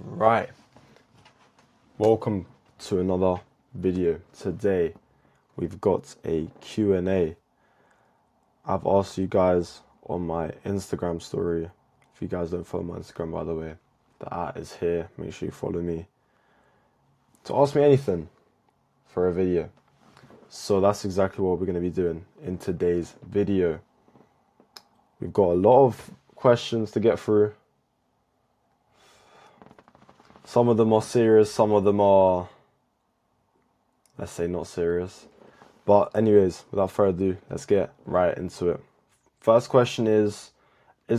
Right, welcome to another video. Today we've got a Q&A. I've asked you guys on my Instagram story. If you guys don't follow my Instagram, by the way, the @ is here. Make sure you follow me to ask me anything for a video. So that's exactly what we're going to be doing in today's video. We've got a lot of questions to get through. Some of them are serious, some of them are, let's say, not serious. But anyways, without further ado, let's get right into it. First question is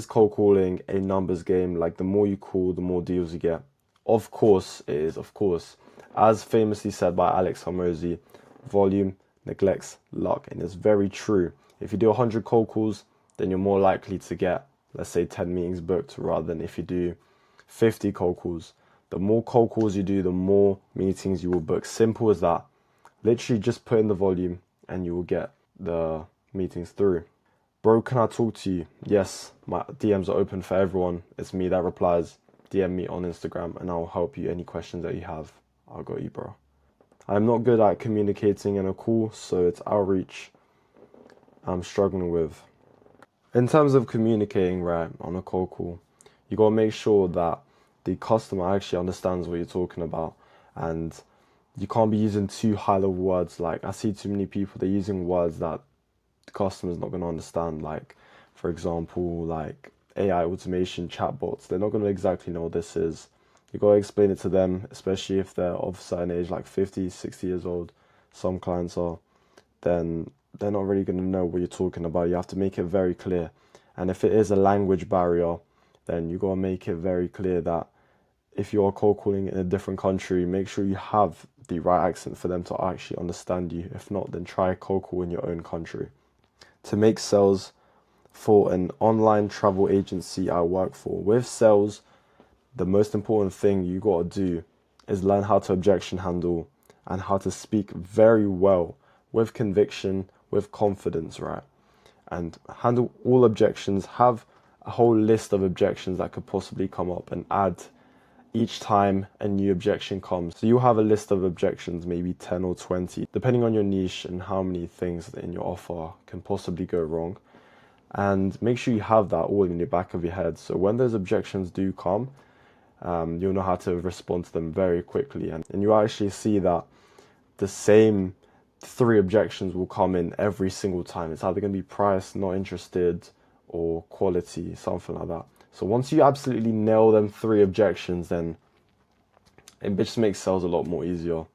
cold calling a numbers game? Like, the more you call, the more deals you get? Of course it is, of course. As famously said by Alex Hormozy, volume neglects luck. And it's very true. If you do 100 cold calls, then you're more likely to get, let's say, 10 meetings booked, rather than if you do 50 cold calls. The more cold calls you do, the more meetings you will book. Simple as that. Literally just put in the volume and you will get the meetings through. Bro, can I talk to you? Yes, my DMs are open for everyone. It's me that replies. DM me on Instagram and I'll help you. Any questions that you have, I'll got you, bro. I'm not good at communicating in a call, so it's outreach I'm struggling with. In terms of communicating, right, on a cold call, you got to make sure that the customer actually understands what you're talking about, and you can't be using too high level words. Like, I see too many people, they're using words that the customer's not going to understand. Like, for example, like AI automation chatbots. They're not going to exactly know what this is. You got to explain it to them, especially if they're of a certain age, like 50, 60 years old. Some clients are. Then they're not really going to know what you're talking about. You have to make it very clear. And if it is a language barrier, then you got to make it very clear that if you're cold calling in a different country, make sure you have the right accent for them to actually understand you. If not, then try a cold call in your own country. To make sales for an online travel agency I work for. With sales, the most important thing you got to do is learn how to objection handle and how to speak very well with conviction, with confidence, right? And handle all objections. Have a whole list of objections that could possibly come up and add each time a new objection comes. So you have a list of objections, maybe 10 or 20, depending on your niche and how many things in your offer can possibly go wrong. And make sure you have that all in the back of your head. So when those objections do come, you'll know how to respond to them very quickly. And you actually see that the same 3 objections will come in every single time. It's either going to be price, not interested, or quality, something like that. So once you absolutely nail them 3 objections, then it just makes sales a lot more easier.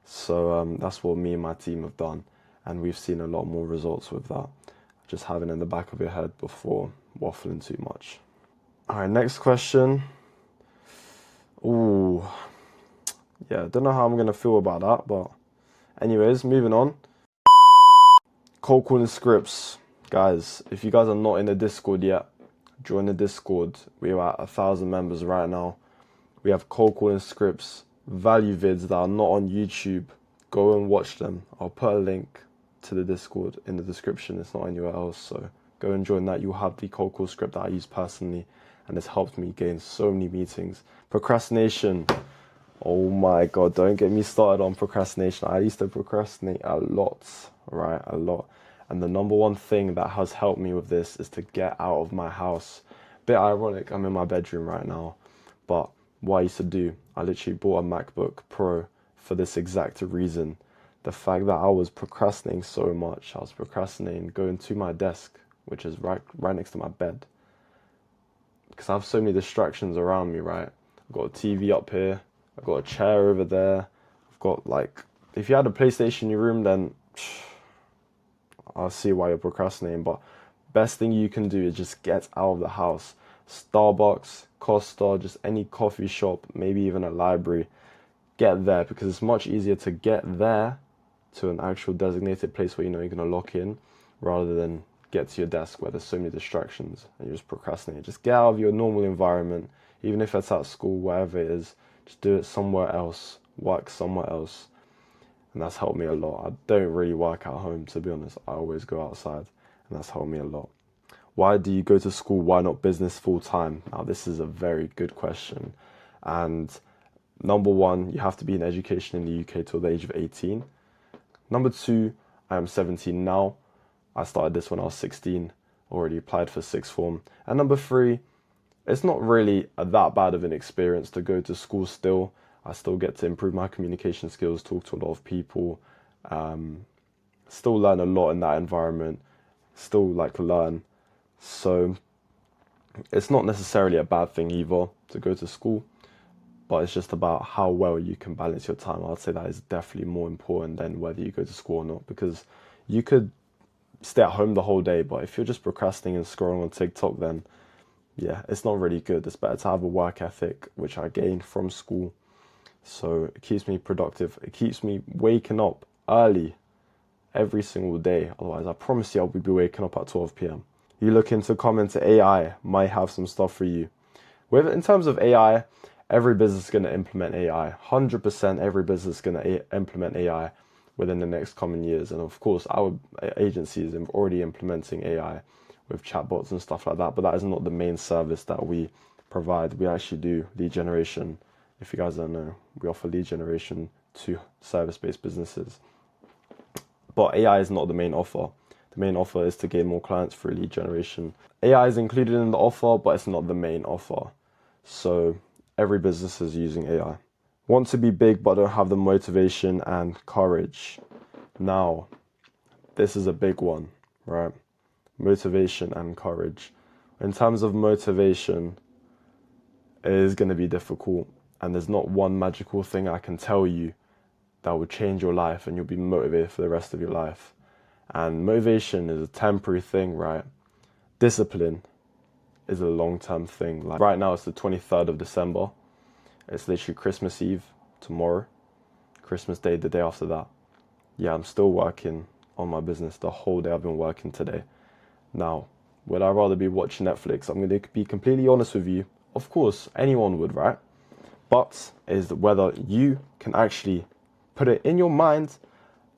So that's what me and my team have done, and we've seen a lot more results with that. Just having it in the back of your head before waffling too much. All right, next question. Ooh, yeah, don't know how I'm gonna feel about that, but anyways, moving on. Cold calling scripts. Guys, if you guys are not in the Discord yet, join the Discord. We're at 1,000 members right now. We have cold calling scripts, value vids that are not on YouTube. Go and watch them. I'll put a link to the Discord in the description. It's not anywhere else, so go and join that. You'll have the cold call script that I use personally, and it's helped me gain so many meetings. Procrastination. Oh my God, don't get me started on procrastination. I used to procrastinate a lot, right? A lot. And the number one thing that has helped me with this is to get out of my house. Bit ironic, I'm in my bedroom right now. But what I used to do, I literally bought a MacBook Pro for this exact reason. The fact that I was procrastinating so much. I was procrastinating going to my desk, which is right next to my bed. Because I have so many distractions around me, right? I've got a TV up here. I've got a chair over there. I've got, like, if you had a PlayStation in your room, then I'll see why you're procrastinating. But best thing you can do is just get out of the house. Starbucks, Costa, just any coffee shop, maybe even a library. Get there, because it's much easier to get there to an actual designated place where you know you're going to lock in, rather than get to your desk where there's so many distractions and you're just procrastinating. Just get out of your normal environment, even if it's at school, wherever it is. Just do it somewhere else, work somewhere else. And that's helped me a lot. I don't really work at home, to be honest. I always go outside, and that's helped me a lot. Why do you go to school? Why not business full time? Now, this is a very good question. And number one, you have to be in education in the UK till the age of 18. Number two, I am 17 now. I started this when I was 16, already applied for sixth form. And number three, it's not really that bad of an experience to go to school still. I still get to improve my communication skills, talk to a lot of people, still learn a lot in that environment, still learn. So it's not necessarily a bad thing either to go to school, but it's just about how well you can balance your time. I'd say that is definitely more important than whether you go to school or not, because you could stay at home the whole day, but if you're just procrastinating and scrolling on TikTok, then yeah, it's not really good. It's better to have a work ethic, which I gained from school. So it keeps me productive. It keeps me waking up early every single day. Otherwise, I promise you, I'll be waking up at 12 p.m. You look into comments, AI might have some stuff for you. In terms of AI, every business is going to implement AI. 100% every business is going to implement AI within the next coming years. And of course, our agency is already implementing AI with chatbots and stuff like that. But that is not the main service that we provide. We actually do lead generation. If you guys don't know, we offer lead generation to service-based businesses. But AI is not the main offer. The main offer is to gain more clients through lead generation. AI is included in the offer, but it's not the main offer. So every business is using AI. Want to be big, but don't have the motivation and courage. Now, this is a big one, right? Motivation and courage. In terms of motivation, it is going to be difficult. And there's not one magical thing I can tell you that will change your life and you'll be motivated for the rest of your life. And motivation is a temporary thing, right? Discipline is a long-term thing. Like right now, it's the 23rd of December. It's literally Christmas Eve tomorrow, Christmas Day, the day after that. Yeah, I'm still working on my business the whole day. I've been working today. Now, would I rather be watching Netflix? I'm going to be completely honest with you. Of course, anyone would, right? But is whether you can actually put it in your mind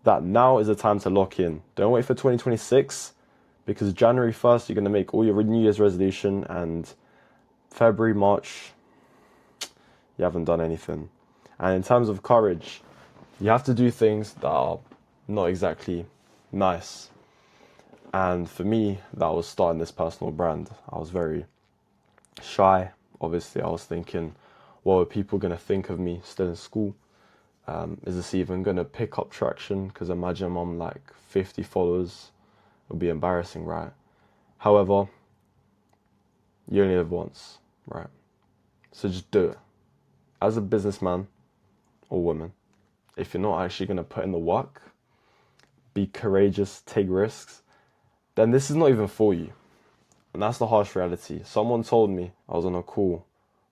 that now is the time to lock in. Don't wait for 2026, because January 1st, you're going to make all your New Year's resolution, and February, March, you haven't done anything. And in terms of courage, you have to do things that are not exactly nice. And for me, that was starting this personal brand. I was very shy. Obviously, I was thinking, what are people going to think of me still in school? Is this even going to pick up traction? Because imagine I'm like 50 followers. It would be embarrassing, right? However, you only live once, right? So just do it. As a businessman or woman, if you're not actually going to put in the work, be courageous, take risks, then this is not even for you. And that's the harsh reality. Someone told me, I was on a call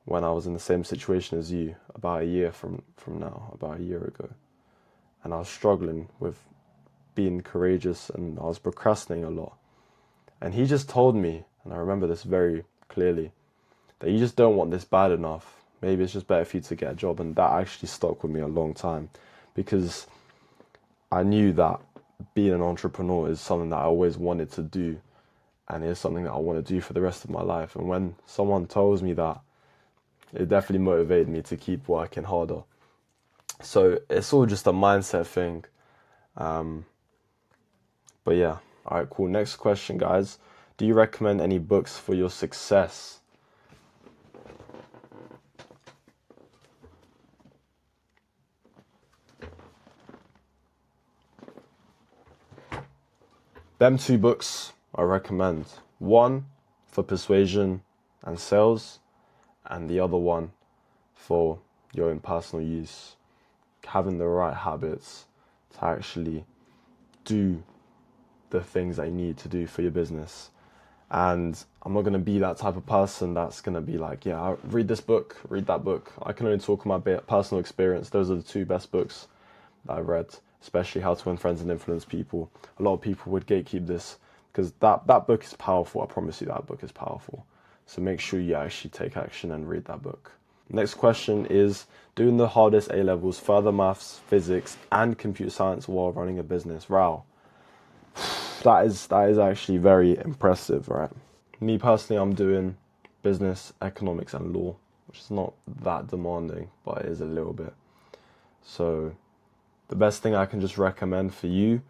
when I was in the same situation as you about a year from now, about a year ago. And I was struggling with being courageous and I was procrastinating a lot. And he just told me, and I remember this very clearly, that you just don't want this bad enough. Maybe it's just better for you to get a job. And that actually stuck with me a long time, because I knew that being an entrepreneur is something that I always wanted to do. And it's something that I want to do for the rest of my life. And when someone tells me that, it definitely motivated me to keep working harder. So it's all just a mindset thing. But yeah, all right, cool. Next question, guys. Do you recommend any books for your success? Them two books I recommend. One for persuasion and sales, and the other one for your own personal use. Having the right habits to actually do the things that you need to do for your business. And I'm not going to be that type of person that's going to be like, yeah, I read this book, read that book. I can only talk about my personal experience. Those are the two best books that I read, especially How to Win Friends and Influence People. A lot of people would gatekeep this because that book is powerful. I promise you that book is powerful. So make sure you actually take action and read that book. Next question is, doing the hardest A-levels, further maths, physics, and computer science while running a business. Wow. That is actually very impressive, right? Me personally, I'm doing business, economics, and law. which is not that demanding, but it is a little bit. So the best thing I can just recommend for you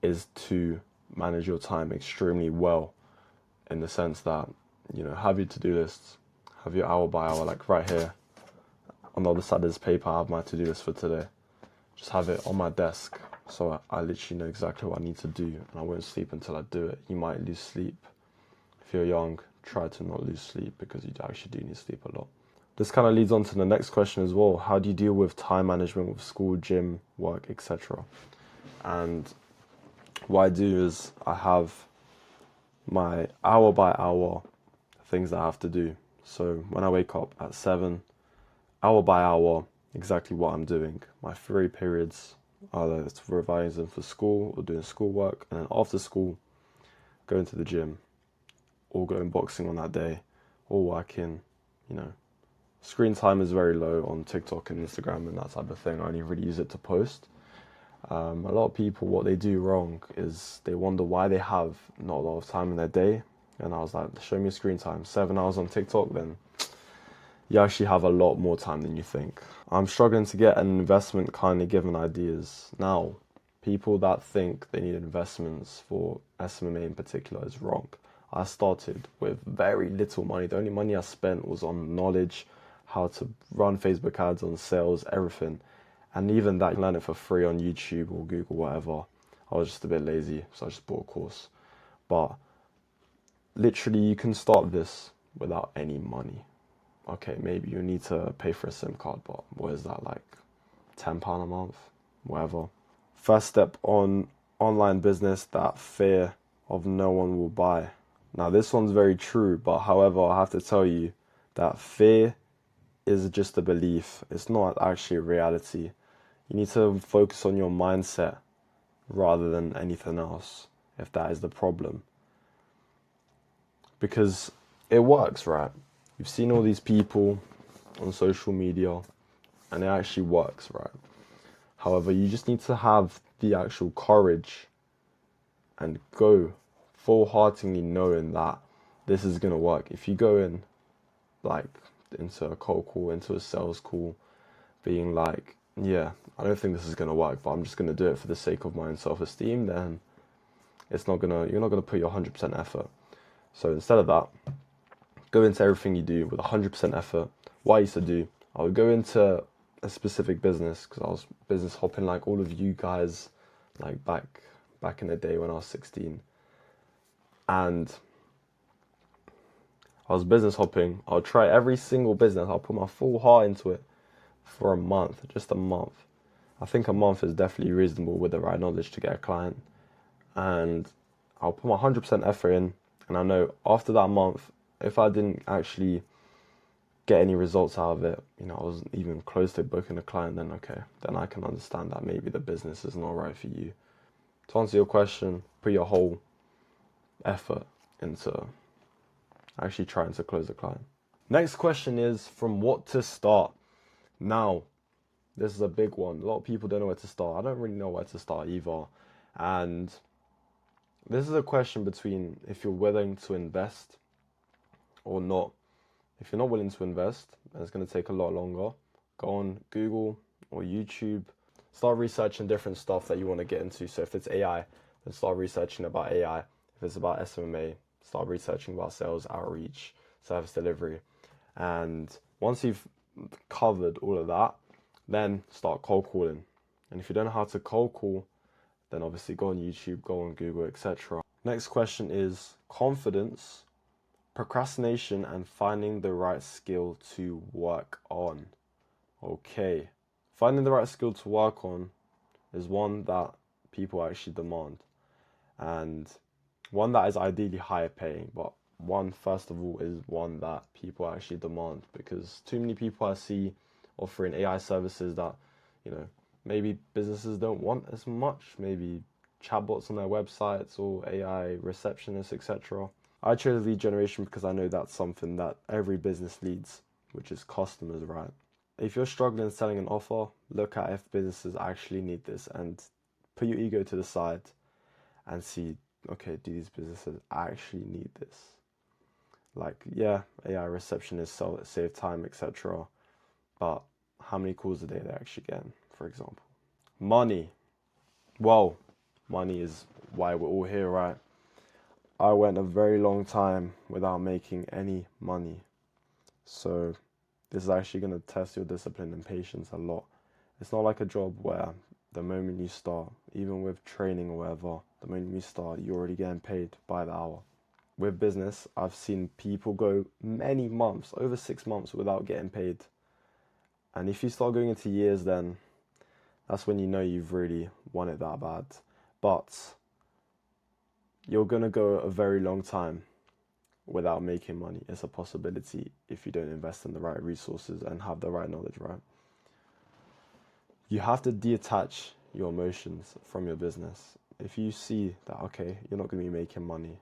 is to manage your time extremely well, in the sense that, have your to-do lists, have your hour by hour, like right here on the other side of this paper, I have my to-do list for today. Just have it on my desk, so I literally know exactly what I need to do, and I won't sleep until I do it. You might lose sleep. If you're young, try to not lose sleep, because you actually do need sleep a lot. This kind of leads on to the next question as well. How do you deal with time management with school, gym, work, etc.? And what I do is I have my hour by hour things that I have to do. So when I wake up at 7, hour by hour, exactly what I'm doing. My 3 periods, either it's revising for school or doing schoolwork, and then after school, going to the gym or going boxing on that day or working. Screen time is very low on TikTok and Instagram and that type of thing. I only really use it to post. A lot of people, what they do wrong is they wonder why they have not a lot of time in their day. And I was like, show me screen time. 7 hours on TikTok, then you actually have a lot more time than you think. I'm struggling to get an investment kind of given ideas. Now, people that think they need investments for SMMA in particular is wrong. I started with very little money. The only money I spent was on knowledge, how to run Facebook ads, on sales, everything. And even that, you learn it for free on YouTube or Google, whatever. I was just a bit lazy, so I just bought a course. But literally, you can start this without any money. Okay, maybe you need to pay for a SIM card, but what is that, like £10 a month? Whatever. First step on online business, that fear of no one will buy. Now, this one's very true, but however, I have to tell you that fear is just a belief. It's not actually a reality. You need to focus on your mindset rather than anything else, if that is the problem. Because it works, right? You've seen all these people on social media, and it actually works, right? However, you just need to have the actual courage and go full-heartedly knowing that this is going to work. If you go in, like, into a cold call, into a sales call, being like, yeah, I don't think this is going to work, but I'm just going to do it for the sake of my own self-esteem, then you're not going to put your 100% effort. So instead of that, go into everything you do with 100% effort. What I used to do, I would go into a specific business, because I was business hopping like all of you guys, like back in the day when I was 16. And I was business hopping. I'll try every single business. I'll put my full heart into it for a month, just a month. I think a month is definitely reasonable with the right knowledge to get a client. And I'll put my 100% effort in. And I know after that month, if I didn't actually get any results out of it, I wasn't even close to booking a client, then okay, then I can understand that maybe the business is not right for you. To answer your question, put your whole effort into actually trying to close the client. Next question is, from what to start? Now, this is a big one. A lot of people don't know where to start. I don't really know where to start either. And this is a question between if you're willing to invest or not. If you're not willing to invest, and it's going to take a lot longer, go on Google or YouTube, start researching different stuff that you want to get into. So if it's AI, then start researching about AI. If it's about SMMA, start researching about sales, outreach, service delivery. And once you've covered all of that, then start cold calling. And if you don't know how to cold call, then obviously go on YouTube, go on Google, etc. Next question is confidence, procrastination, and finding the right skill to work on. Okay, finding the right skill to work on is one that people actually demand, and one that is ideally higher paying, but one, first of all, is one that people actually demand, because too many people I see offering AI services that, maybe businesses don't want as much, maybe chatbots on their websites or AI receptionists, etc. I chose lead generation because I know that's something that every business needs, which is customers, right? If you're struggling selling an offer, look at if businesses actually need this and put your ego to the side and see, okay, do these businesses actually need this? Like, yeah, AI receptionists save time, etc. But how many calls a day they're actually getting, for example? Money. Well, money is why we're all here, right? I went a very long time without making any money. So this is actually going to test your discipline and patience a lot. It's not like a job where the moment you start, even with training or whatever, the moment you start, you're already getting paid by the hour. With business, I've seen people go many months, over 6 months, without getting paid. And if you start going into years, then that's when you know you've really want it that bad. But you're going to go a very long time without making money. It's a possibility if you don't invest in the right resources and have the right knowledge, right? You have to detach your emotions from your business. If you see that, okay, you're not going to be making money,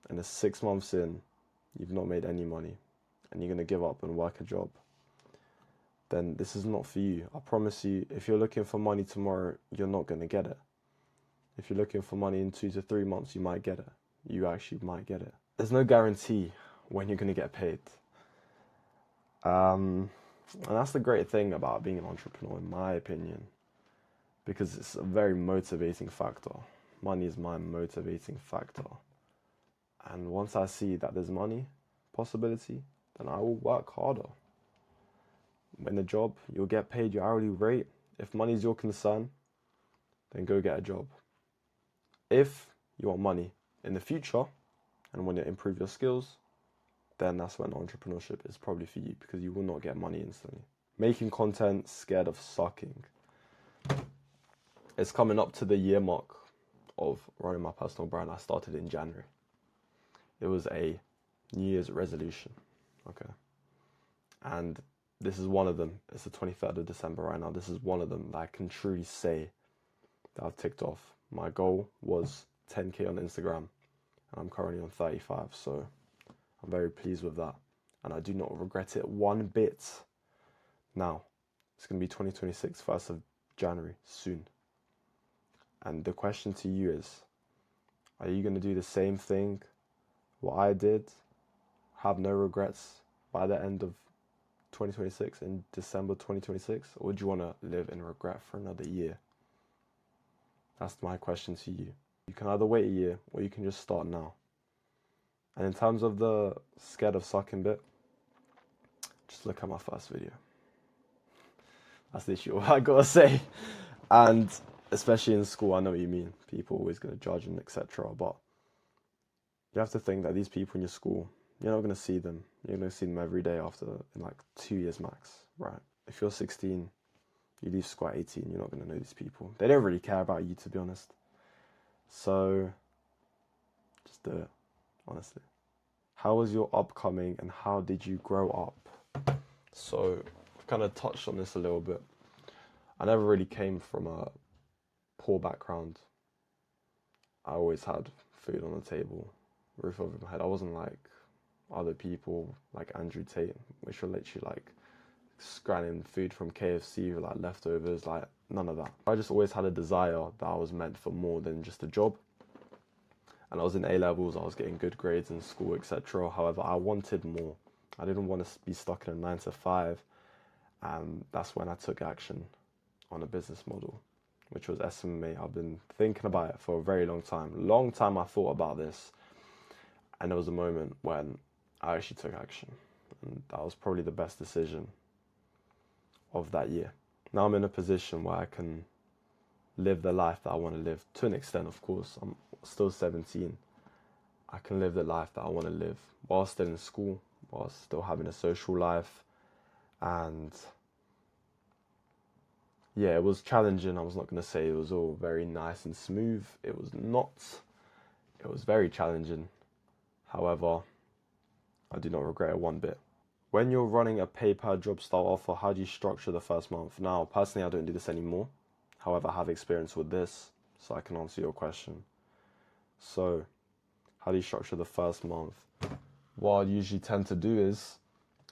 and it's 6 months in, you've not made any money, and you're going to give up and work a job, then this is not for you. I promise you, if you're looking for money tomorrow, you're not going to get it. If you're looking for money in 2 to 3 months, you might get it. You actually might get it. There's no guarantee when you're going to get paid. And that's the great thing about being an entrepreneur, in my opinion, because it's a very motivating factor. Money is my motivating factor. And once I see that there's money possibility, then I will work harder. In a job, you'll get paid your hourly rate. If money is your concern, then go get a job. If you want money in the future and want to improve your skills, then that's when entrepreneurship is probably for you, because you will not get money instantly. Making content, scared of sucking. It's coming up to the year mark of running my personal brand. I started in January. It was a New Year's resolution, okay? And this is one of them. It's the 23rd of December right now. This is one of them that I can truly say that I've ticked off. My goal was 10K on Instagram, and I'm currently on 35, so I'm very pleased with that. And I do not regret it one bit. Now, it's going to be 2026, 1st of January, soon. And the question to you is, are you going to do the same thing what I did, have no regrets by the end of 2026, in December 2026, or do you want to live in regret for another year? That's my question to you. You can either wait a year or you can just start now. And in terms of the scared of sucking bit, just look at my first video. That's literally all I gotta say. And especially in school, I know what you mean. People are always gonna judge and etc. But you have to think that these people in your school, you're not gonna see them. You're gonna see them every day after, in like 2 years max, right? If you're 16, you leave school at 18, you're not gonna know these people. They don't really care about you, to be honest. So just do it, honestly. How was your upcoming and how did you grow up? So I've kind of touched on this a little bit. I never really came from a poor background. I always had food on the table, roof over my head. I wasn't like other people, like Andrew Tate, which were literally like scanning food from KFC or like leftovers, like none of that. I just always had a desire that I was meant for more than just a job. And I was in A-levels, I was getting good grades in school, etc. However, I wanted more. I didn't want to be stuck in a 9 to 5. And that's when I took action on a business model, which was SMMA. I've been thinking about it for a very long time. Long time I thought about this. And there was a moment when I actually took action. And that was probably the best decision of that year. Now I'm in a position where I can live the life that I want to live, to an extent, of course. I'm still 17. I can live the life that I want to live while still in school, while still having a social life. And yeah, it was challenging. I was not going to say it was all very nice and smooth. It was not. It was very challenging. However, I do not regret it one bit. When you're running a pay-per-job style offer, how do you structure the first month? Now, personally, I don't do this anymore. However, I have experience with this, so I can answer your question. So, how do you structure the first month? What I usually tend to do is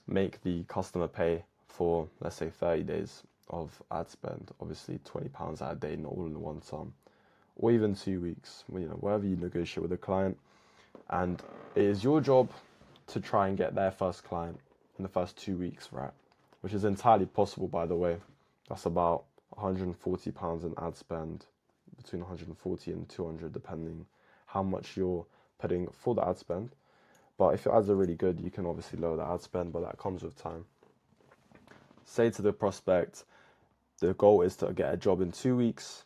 make the customer pay for, let's say, 30 days of ad spend. Obviously, £20 a day, not all in one sum. Or even 2 weeks, whatever you negotiate with the client. And it is your job to try and get their first client in the first 2 weeks, right? Which is entirely possible, by the way. That's about £140 in ad spend, between 140 and 200, depending how much you're putting for the ad spend. But if your ads are really good, you can obviously lower the ad spend, but that comes with time. Say to the prospect, the goal is to get a job in 2 weeks.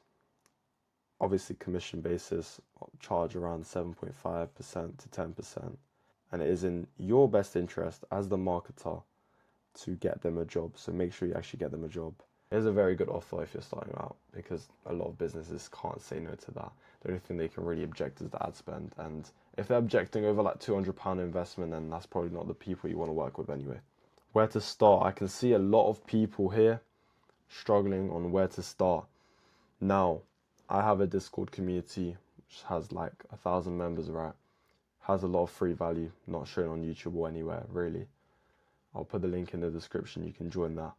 Obviously, commission basis, charge around 7.5% to 10%. And it is in your best interest as the marketer to get them a job. So make sure you actually get them a job. It's a very good offer if you're starting out, because a lot of businesses can't say no to that. The only thing they can really object is the ad spend. And if they're objecting over like £200 investment, then that's probably not the people you want to work with anyway. Where to start? I can see a lot of people here struggling on where to start. Now, I have a Discord community which has like 1,000 members, right? Has a lot of free value, not shown on YouTube or anywhere, really. I'll put the link in the description, you can join that.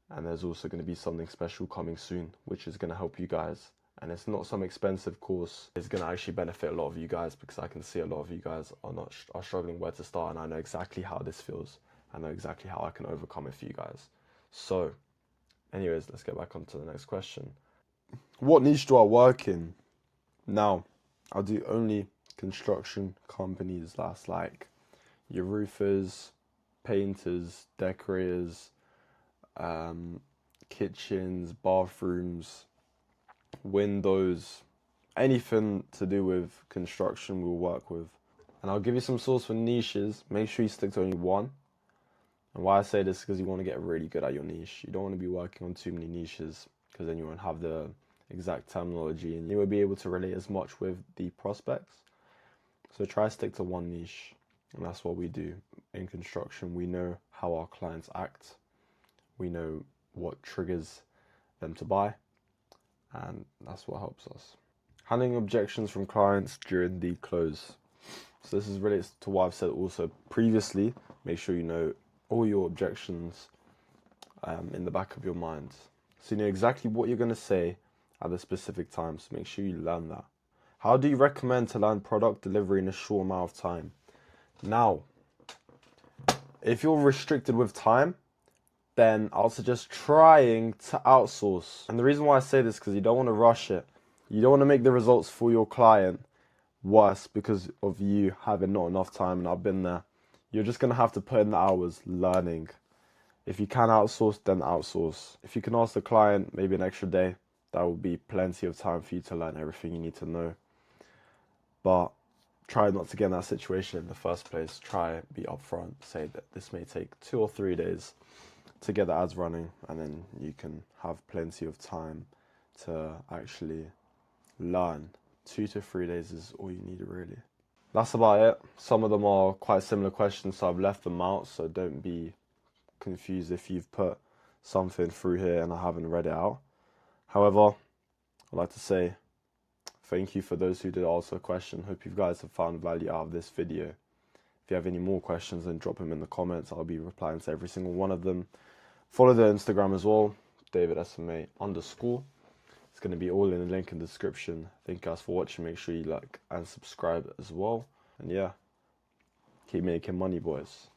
And there's also going to be something special coming soon, which is going to help you guys. And it's not some expensive course. It's going to actually benefit a lot of you guys, because I can see a lot of you guys are struggling where to start, and I know exactly how this feels. I know exactly how I can overcome it for you guys. So, anyways, let's get back onto the next question. What niche do I work in? Now, I do only construction companies. That's like your roofers, painters, decorators, kitchens, bathrooms, windows, anything to do with construction we'll work with. And I'll give you some source for niches. Make sure you stick to only one. And why I say this is because you want to get really good at your niche. You don't want to be working on too many niches, because then you won't have the exact terminology and you won't be able to relate as much with the prospects. So try to stick to one niche, and that's what we do. In construction, we know how our clients act. We know what triggers them to buy, and that's what helps us. Handling objections from clients during the close. So this is related to what I've said also previously. Make sure you know all your objections in the back of your mind, so you know exactly what you're going to say at the specific time. So make sure you learn that. How do you recommend to learn product delivery in a short amount of time? Now, if you're restricted with time, then I'll suggest trying to outsource. And the reason why I say this is because you don't want to rush it. You don't want to make the results for your client worse because of you having not enough time, and I've been there. You're just going to have to put in the hours learning. If you can outsource, then outsource. If you can ask the client maybe an extra day, that will be plenty of time for you to learn everything you need to know. But try not to get in that situation in the first place. Try be upfront. Say that this may take 2 or 3 days to get the ads running, and then you can have plenty of time to actually learn. 2 to 3 days is all you need, really. That's about it. Some of them are quite similar questions, so I've left them out, so don't be confused if you've put something through here and I haven't read it out. However, I'd like to say thank you for those who did ask a question. Hope you guys have found value out of this video. If you have any more questions, then drop them in the comments. I'll be replying to every single one of them. Follow the Instagram as well, DavidSMA_. It's going to be all in the link in the description. Thank you guys for watching. Make sure you like and subscribe as well. And yeah, keep making money, boys.